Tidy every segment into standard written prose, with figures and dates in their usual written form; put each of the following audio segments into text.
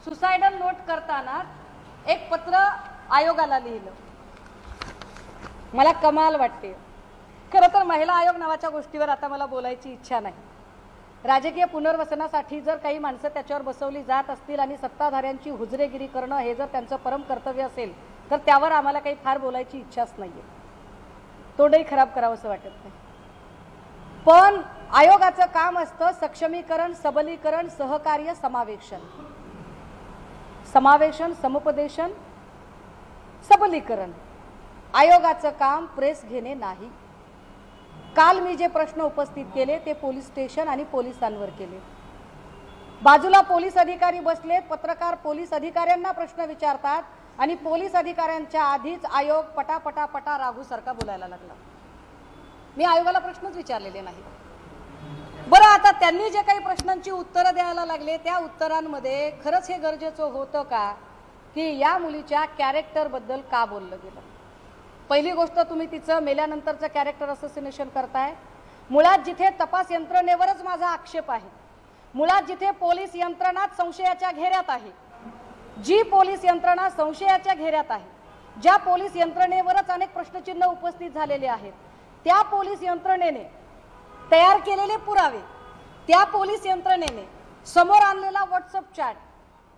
Suicidal note करताना एक पत्र आयोगाला लिहिलं. मला कमाल वाटते. खरं तर महिला आयोग नावाच्या गोष्टीवर आता मला बोलायची इच्छा नाही. राजकीय पुनर्वसनासाठी जर काही माणसं त्याच्यावर बसवली जात असतील आणि सत्ताधाऱ्यांची हुजरेगिरी करणं हे जर त्यांचं परम कर्तव्य असेल तर त्यावर आम्हाला काही फार बोलायची इच्छाच नाहीये. तोंडही खराब करावं असं वाटत नाही. पण आयोगाचं काम असतं सक्षमीकरण, सबलीकरण, सहकार्य, समावेशन, समुपदेशन, सबलीकरण. आयोगाचं काम प्रेस घेणे नाही. काल मी जे प्रश्न उपस्थित केले ते पोलीस स्टेशन आणि पोलिसांवर केले. बाजूला पोलीस अधिकारी बसलेत, पत्रकार पोलीस अधिकाऱ्यांना प्रश्न विचारतात आणि पोलीस अधिकाऱ्यांच्या आधीच आयोग पटापटा राघूसारखा बोलायला लागला. मी आयोगाला प्रश्नच विचारलेले नाही. बरं, आता त्यांनी जे काही प्रश्नांची उत्तरं द्यायला लागले त्या उत्तरांमध्ये खरंच हे गरजेचं होतं का की या मुलीच्या कॅरेक्टर बद्दल का बोललं गेलं? पहिली गोष्ट, तुम्ही तिचं मेल्यानंतरचं कॅरेक्टर असोसिएशन करताय. मुळात जिथे तपास यंत्रणेवरच माझा आक्षेप आहे, मुळात जिथे पोलीस यंत्रणा संशयाच्या घेऱ्यात आहे, जी पोलीस यंत्रणा संशयाच्या घेऱ्यात आहे, ज्या पोलीस यंत्रणेवरच अनेक प्रश्नचिन्ह उपस्थित झालेले आहेत, त्या पोलीस यंत्रणेने तयार केलेले पुरावे, त्या पोलीस यंत्रणेने समोर आणलेला व्हॉट्सअप चॅट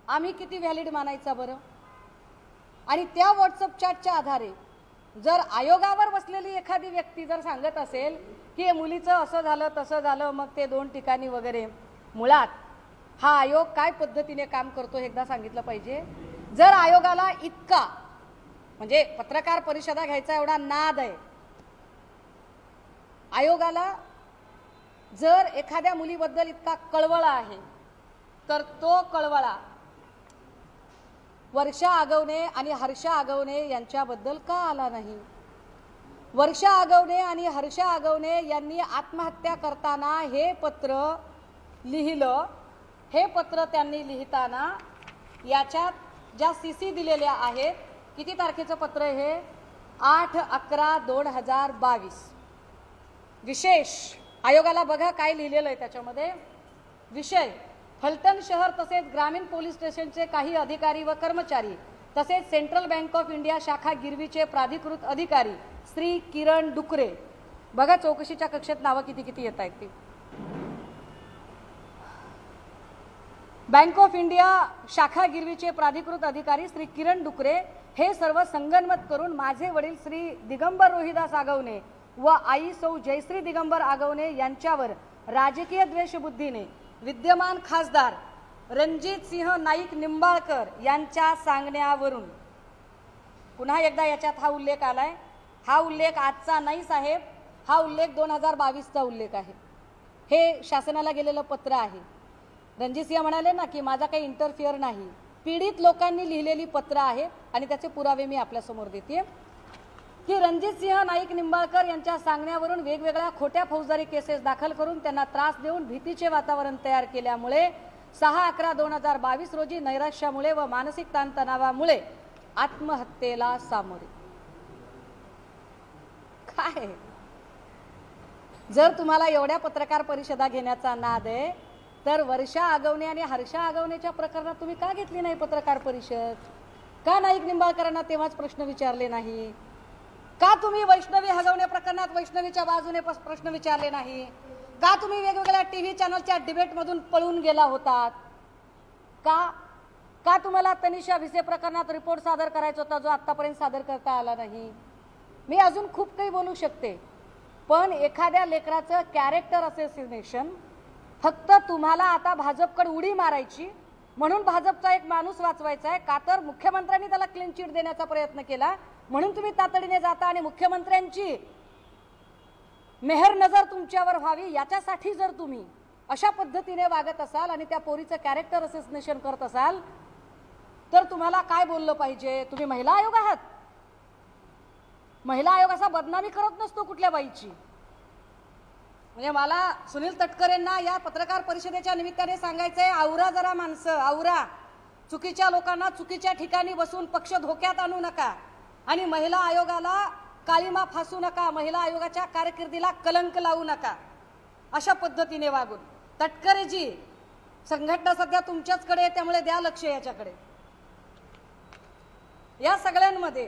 आम्ही किती व्हॅलिड मानायचा बरं? आणि त्या व्हॉट्सअप चॅटच्या आधारे जर आयोगावर बसलेली एखादी व्यक्ती जर सांगत असेल की मुलीचं असं झालं तसं झालं, मग ते 2 ठिकाणी वगैरे, मुळात हा आयोग काय पद्धतीने काम करतो हे एकदा सांगितलं पाहिजे. जर आयोगाला इतका म्हणजे पत्रकार परिषदा घ्यायचा एवढा नाद आहे, आयोगाला जर एखाद्या मुलीबद्दल इतका कळवळा आहे, तर तो कळवळा वर्षा आगवणे आणि हर्षा आगवणे यांच्याबद्दल का आला नाही? वर्षा आगवणे आणि हर्षा आगवणे यांनी आत्महत्या करताना हे पत्र लिहिलं. हे पत्र त्यांनी लिहिताना याच्यात ज्या सीसी दिलेल्या आहेत, किती तारखेचं पत्र हे? 8/11/2022. विशेष आयोगाला बघा काय लिहिलेलं आहे त्याच्यामध्ये. विषय: फलटण शहर तसेच ग्रामीण पोलीस स्टेशनचे काही अधिकारी व कर्मचारी तसेच सेंट्रल बँक ऑफ इंडिया शाखा गिरवीचे प्राधिकृत अधिकारी श्री किरण डुकरे. बघा चौकशीच्या कक्षेत नावं किती येत आहेत ती. बँक ऑफ इंडिया शाखा गिरवीचे प्राधिकृत अधिकारी श्री किरण डुकरे हे सर्व संगनमत करून माझे वडील श्री दिगंबर रोहिदास आगवणे व आई सौ जयश्री दिगंबर आगवणे यांच्यावर राजकीय द्वेषबुद्धीने विद्यमान खासदार रणजित सिंह नाईक निंबाळकर यांच्या सांगण्यावरून, पुन्हा एकदा याच्यात हा उल्लेख आलाय. हा उल्लेख आजचा नाही साहेब, हा उल्लेख 2022चा उल्लेख आहे. हे शासनाला गेलेलं पत्र आहे. रणजित सिंह म्हणाले ना की माझा काही इंटरफिअर नाही. पीडित लोकांनी लिहिलेली पत्र आहे आणि त्याचे पुरावे मी आपल्यासमोर देते की रणजित सिंह नाईक निंबाळकर यांच्या सांगण्यावरून वेगवेगळ्या खोट्या फौजदारी केसेस दाखल करून त्यांना त्रास देऊन भीतीचे वातावरण तयार केल्यामुळे 6/11/2022 रोजी नैराश्यामुळे व मानसिक ताणतणावामुळे आत्महत्येला सामोरे. काय जर तुम्हाला एवढ्या पत्रकार परिषदा घेण्याचा नाद आहे तर वर्षा आगवणे आणि हर्षा आगवणेच्या प्रकरणात तुम्ही का घेतली नाही पत्रकार परिषद? का नाईक निंबाळकरांना तेव्हाच प्रश्न विचारले नाही? का तुम्ही वैष्णवी हगवणे प्रकरणात वैष्णवीच्या बाजूने प्रश्न विचारले नाही? का तुम्ही वेगवेगळ्या टीव्ही चॅनलच्या डिबेटमधून पळून गेला होतात? का तुम्हाला तनिषा भिसे प्रकरणात रिपोर्ट सादर करायचा होता जो आतापर्यंत सादर करता आला नाही? मी अजून खूप काही बोलू शकते, पण एखाद्या लेकराचं कॅरेक्टर असोसिएशन फक्त तुम्हाला आता भाजपकडे उडी मारायची म्हणून भाजपचा एक माणूस वाचवायचा आहे का तर मुख्यमंत्र्यांनी त्याला क्लीन चिट देण्याचा प्रयत्न केला म्हणून तुम्ही तातडीने जाता आणि मुख्यमंत्र्यांची मेहर नजर तुमच्यावर व्हावी याच्यासाठी जर तुम्ही अशा पद्धतीने वागत असाल आणि त्या पोरीचं कॅरेक्टर असोसिएशन करत असाल तर तुम्हाला काय बोललं पाहिजे? तुम्ही महिला आयोग आहात. महिला आयोग असा बदनामी करत नसतो कुठल्या बाईची. म्हणजे मला सुनील तटकरेंना या पत्रकार परिषदेच्या निमित्ताने सांगायचंय, आवरा जरा माणसं, आवरा. चुकीच्या लोकांना चुकीच्या ठिकाणी बसून पक्ष धोक्यात आणू नका आणि महिला आयोगाला काळीमा फासू नका, महिला आयोगाच्या कारकिर्दीला कलंक लावू नका. अशा पद्धतीने वागून तटकरेजी संघटना सध्या तुमच्याचकडे आहे, त्यामुळे द्या लक्ष याच्याकडे. या सगळ्यांमध्ये